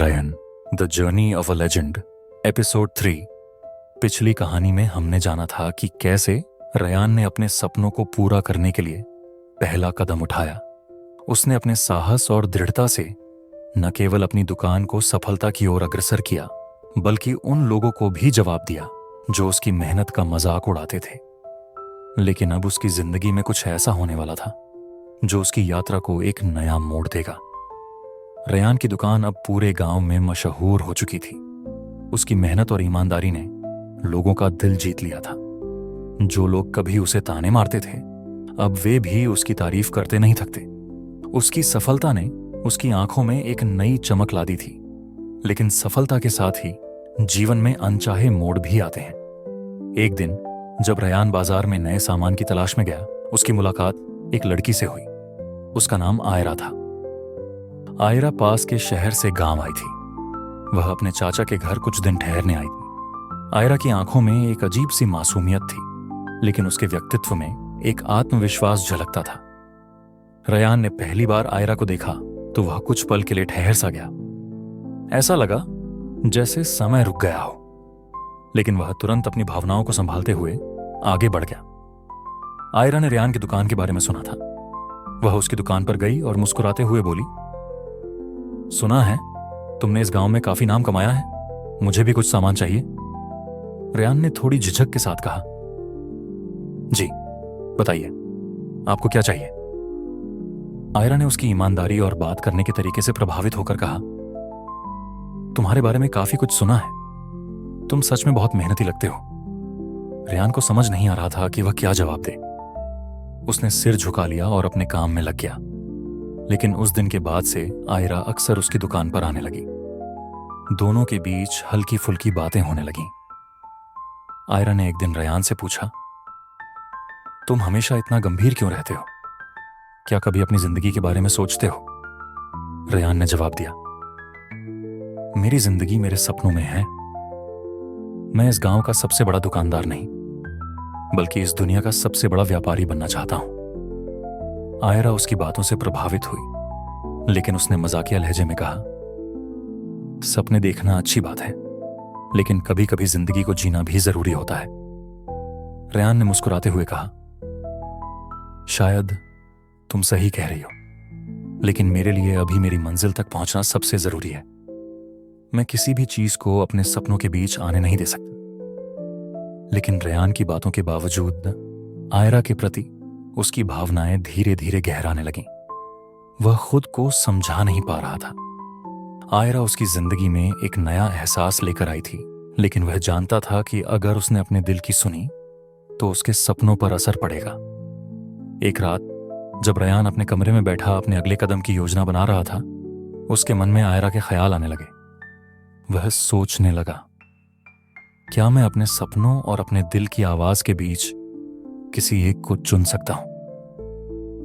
Ryan the journey of a legend episode 3। पिछली कहानी में हमने जाना था कि कैसे रयान ने अपने सपनों को पूरा करने के लिए पहला कदम उठाया। उसने अपने साहस और दृढ़ता से न केवल अपनी दुकान को सफलता की ओर अग्रसर किया, बल्कि उन लोगों को भी जवाब दिया जो उसकी मेहनत का मजाक उड़ाते थे। लेकिन अब उसकी जिंदगी में कुछ ऐसा होने वाला था जो उसकी यात्रा को एक नया मोड़ देगा। रयान की दुकान अब पूरे गांव में मशहूर हो चुकी थी। उसकी मेहनत और ईमानदारी ने लोगों का दिल जीत लिया था। जो लोग कभी उसे ताने मारते थे, अब वे भी उसकी तारीफ करते नहीं थकते। उसकी सफलता ने उसकी आंखों में एक नई चमक ला दी थी। लेकिन सफलता के साथ ही जीवन में अनचाहे मोड़ भी आते हैं। एक दिन जब रयान बाजार में नए सामान की तलाश में गया, उसकी मुलाकात एक लड़की से हुई। उसका नाम आयरा था। आयरा पास के शहर से गांव आई थी। वह अपने चाचा के घर कुछ दिन ठहरने आई थी। आयरा की आंखों में एक अजीब सी मासूमियत थी, लेकिन उसके व्यक्तित्व में एक आत्मविश्वास झलकता था। रयान ने पहली बार आयरा को देखा तो वह कुछ पल के लिए ठहर सा गया। ऐसा लगा जैसे समय रुक गया हो, लेकिन वह तुरंत अपनी भावनाओं को संभालते हुए आगे बढ़ गया। आयरा ने रयान की दुकान के बारे में सुना था। वह उसकी दुकान पर गई और मुस्कुराते हुए बोली, सुना है तुमने इस गांव में काफी नाम कमाया है, मुझे भी कुछ सामान चाहिए। रयान ने थोड़ी झिझक के साथ कहा, जी बताइए आपको क्या चाहिए। आयरा ने उसकी ईमानदारी और बात करने के तरीके से प्रभावित होकर कहा, तुम्हारे बारे में काफी कुछ सुना है, तुम सच में बहुत मेहनती लगते हो। रयान को समझ नहीं आ रहा था कि वह क्या जवाब दे। उसने सिर झुका लिया और अपने काम में लग गया। लेकिन उस दिन के बाद से आयरा अक्सर उसकी दुकान पर आने लगी। दोनों के बीच हल्की फुल्की बातें होने लगीं। आयरा ने एक दिन रयान से पूछा, तुम हमेशा इतना गंभीर क्यों रहते हो? क्या कभी अपनी जिंदगी के बारे में सोचते हो? रयान ने जवाब दिया, मेरी जिंदगी मेरे सपनों में है। मैं इस गांव का सबसे बड़ा दुकानदार नहीं, बल्कि इस दुनिया का सबसे बड़ा व्यापारी बनना चाहता हूं। आयरा उसकी बातों से प्रभावित हुई, लेकिन उसने मजाकिया लहजे में कहा, सपने देखना अच्छी बात है, लेकिन कभी कभी जिंदगी को जीना भी जरूरी होता है। रयान ने मुस्कुराते हुए कहा, शायद तुम सही कह रही हो, लेकिन मेरे लिए अभी मेरी मंजिल तक पहुंचना सबसे जरूरी है। मैं किसी भी चीज को अपने सपनों के बीच आने नहीं दे सकता। लेकिन रयान की बातों के बावजूद आयरा के प्रति उसकी भावनाएं धीरे धीरे गहराने लगीं। वह खुद को समझा नहीं पा रहा था। आयरा उसकी जिंदगी में एक नया एहसास लेकर आई थी, लेकिन वह जानता था कि अगर उसने अपने दिल की सुनी तो उसके सपनों पर असर पड़ेगा। एक रात जब रयान अपने कमरे में बैठा अपने अगले कदम की योजना बना रहा था, उसके मन में आयरा के ख्याल आने लगे। वह सोचने लगा, क्या मैं अपने सपनों और अपने दिल की आवाज के बीच किसी एक को चुन सकता हूं?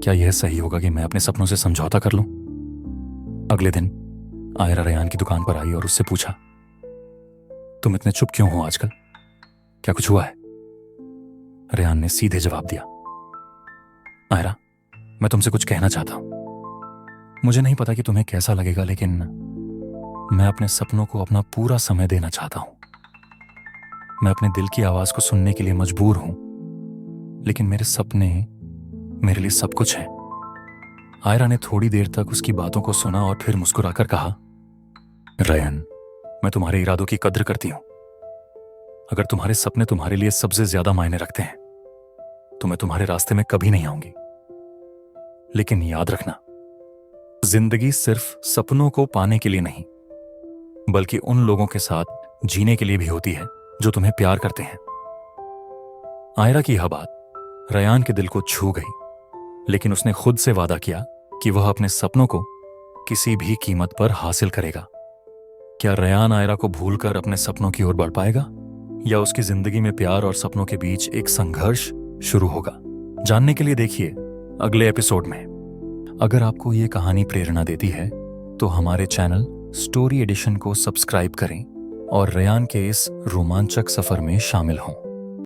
क्या यह सही होगा कि मैं अपने सपनों से समझौता कर लूं? अगले दिन आयरा रयान की दुकान पर आई और उससे पूछा, तुम इतने चुप क्यों हो आजकल? क्या कुछ हुआ है? रयान ने सीधे जवाब दिया, आयरा, मैं तुमसे कुछ कहना चाहता हूं। मुझे नहीं पता कि तुम्हें कैसा लगेगा, लेकिन मैं अपने सपनों को अपना पूरा समय देना चाहता हूं। मैं अपने दिल की आवाज को सुनने के लिए मजबूर हूं, लेकिन मेरे सपने मेरे लिए सब कुछ है। आयरा ने थोड़ी देर तक उसकी बातों को सुना और फिर मुस्कुराकर कहा, रयन, मैं तुम्हारे इरादों की कद्र करती हूं। अगर तुम्हारे सपने तुम्हारे लिए सबसे ज्यादा मायने रखते हैं तो मैं तुम्हारे रास्ते में कभी नहीं आऊंगी। लेकिन याद रखना, जिंदगी सिर्फ सपनों को पाने के लिए नहीं, बल्कि उन लोगों के साथ जीने के लिए भी होती है जो तुम्हें प्यार करते हैं। आयरा की यह बात रयान के दिल को छू गई, लेकिन उसने खुद से वादा किया कि वह अपने सपनों को किसी भी कीमत पर हासिल करेगा। क्या रयान आयरा को भूलकर अपने सपनों की ओर बढ़ पाएगा, या उसकी जिंदगी में प्यार और सपनों के बीच एक संघर्ष शुरू होगा? जानने के लिए देखिए अगले एपिसोड में। अगर आपको यह कहानी प्रेरणा देती है तो हमारे चैनल स्टोरी एडिशन को सब्सक्राइब करें और रयान के इस रोमांचक सफर में शामिल हों।